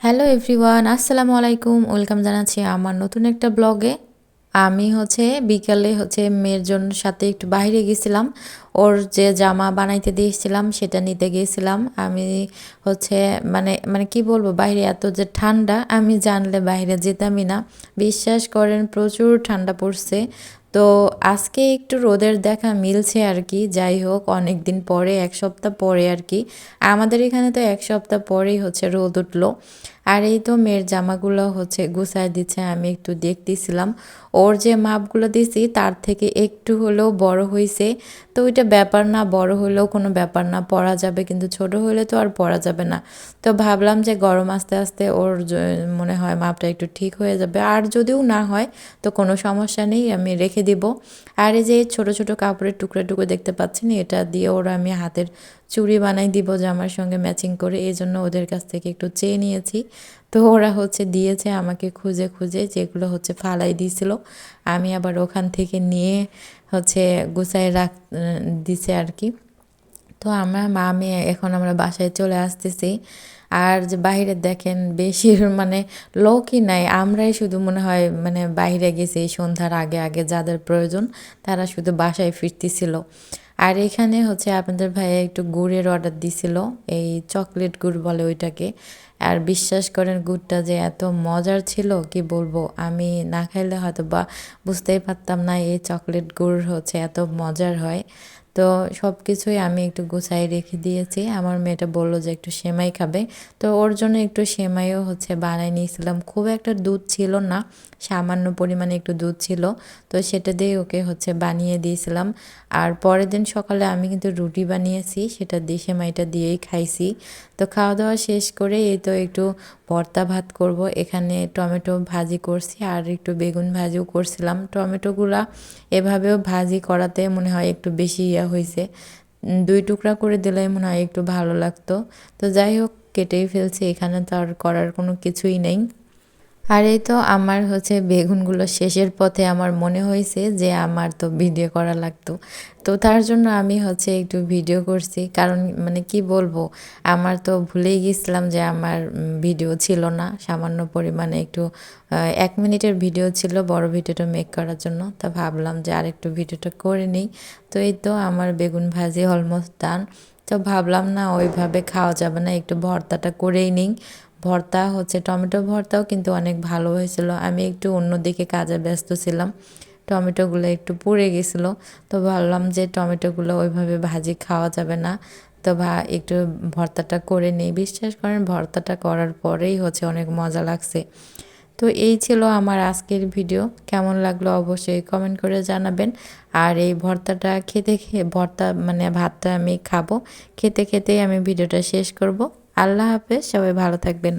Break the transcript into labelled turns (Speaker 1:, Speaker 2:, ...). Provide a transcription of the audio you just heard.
Speaker 1: Hello everyone, আসসালামু আলাইকুম। Welcome জানাচ্ছি আমার নতুন একটা ব্লগে। আমি বিকালে মেয়ের জন্য সাথে একটু বাইরে গেছিলাম। ওর যে জামা বানাইতে দিয়েছিলাম সেটা নিতে গিয়েছিলাম। আমি হচ্ছে মানে মানে কি বলবো, বাইরে এত যে ঠান্ডা, আমি জানলে বাইরে যেতামই না। বিশ্বাস করেন, প্রচুর ঠান্ডা পড়ছে। তো আজকে একটু রোদের দেখা মিলছে আর কি। যাই হোক, অনেক দিন পরে, এক সপ্তাহ পরে আর কি। আমাদের এখানে তো এক সপ্তাহ পরেই রোদ উঠলো। আর এই তো মেয়ের জামাগুলো গুছায় দিচ্ছে, আমি একটু দেখতেছিলাম। ওর যে মাপগুলো দিছি তার থেকে একটু হলেও বড় হয়েছে। তো ওইটা ব্যাপার না, বড় হলেও কোনো ব্যাপার না, পরা যাবে। কিন্তু ছোট হলে তো আর পরা যাবে না। তো ভাবলাম যে গরম আস্তে আস্তে ওর মনে হয় মাপটা একটু ঠিক হয়ে যাবে। আর যদিও না হয় তো কোনো সমস্যা নেই, আমি রেখে দিব। আর এই যে ছোট ছোট কাপড়ের টুকরো টুকরো দেখতে পাচ্ছেন, এটা দিয়ে ওরা আমি হাতের চুড়ি বানাই দিব জামার সঙ্গে ম্যাচিং করে। এই জন্য ওদের কাছ থেকে একটু চেয়ে নিয়েছি। তো ওরা দিয়েছে আমাকে খুঁজে খুঁজে, যেগুলো ফালাই দিয়েছিল। আমি আবার ওখান থেকে নিয়ে গুছায় দিছে আর কি। তো আমরা মা মেয়ে এখন আমরা বাসায় চলে আসতেছি। আর যে বাইরে দেখেন, বেশি লোকই নাই, আমরাই শুধু মনে হয় বাইরে গেছি সন্ধ্যার আগে আগে, যাদের প্রয়োজন তারা শুধু বাসায় ফিরতেছিল। আর এখানে আপনাদের ভাইয়া একটু গুড়ের অর্ডার দিছিল, এই চকলেট গুড় বলে ওইটাকে। আর বিশ্বাস করেন, গুড়টা যে এত মজার ছিল কি বলবো, আমি না খাইলে হয়তো বা বুঝতেই পারতাম না এই চকলেট গুড় এত মজার হয়। তো সব কিছুই আমি একটু গুছাই রেখে দিয়েছি। আমার মেয়েটা বলল যে একটু সেমাই খাবে। তো ওর জন্য একটু সেমাইও বানাই নিয়েছিলাম। খুব একটা দুধ ছিল না, সামান্য পরিমাণে একটু দুধ ছিল। তো সেটা দিয়ে ওকে বানিয়ে দিয়েছিলাম। আর পরের দিন সকালে আমি কিন্তু রুটি বানিয়েছি, সেটা দিয়ে সেমাইটা দিয়েই খাইছি। তো খাওয়া দাওয়া শেষ করে এই তো একটু ভর্তা ভাত করব। এখানে টমেটো ভাজি করছি আর একটু বেগুন ভাজিও করছিলাম। টমেটোগুলা এভাবেও ভাজি করাতে মনে হয় একটু বেশি হয়েছে। ২ টুকরা করে দিলে মনে হয় একটু ভালো লাগতো। তো যাই হোক, কেটেই ফেলছি, এখানে তো আর করার কোনো কিছুই নেই। আর এই তো আমার বেগুনগুলো শেষের পথে আমার মনে হয়েছে যে আমার তো ভিডিও করা লাগতো। তো তার জন্য আমি একটু ভিডিও করছি। কারণ কি বলবো, আমার তো ভুলেই গেছিলাম যে আমার ভিডিও ছিল না। সামান্য পরিমাণে একটু ১ মিনিটের ভিডিও ছিল বড় ভিডিওটা মেক করার জন্য। তা ভাবলাম যে আরেকটু ভিডিওটা করে নিই। তো এই তো আমার বেগুন ভাজি অলমোস্ট ডান। তো ভাবলাম না ওইভাবে খাওয়া যাবে না, একটু ভর্তাটা করেই নিই। ভর্তা টমেটো ভর্তাও কিন্তু অনেক ভালো হয়েছিল। আমি একটু অন্যদিকে কাজে ব্যস্ত ছিলাম। টমেটোগুলো একটু পুড়ে গেছিলো। তো ভাবলাম যে টমেটোগুলো ওইভাবে ভাজি খাওয়া যাবে না। তো একটু ভর্তাটা করে নিই। বিশ্বাস করেন, ভর্তাটা করার পরেই অনেক মজা লাগছে। তো এই ছিল আমার আজকের ভিডিও। কেমন লাগলো অবশ্যই কমেন্ট করে জানাবেন। আর এই ভর্তাটা ভর্তা ভাতটা আমি খাবো। খেতে খেতেই আমি ভিডিওটা শেষ করব। আল্লাহ হাফেজ, সবাই ভালো থাকবেন।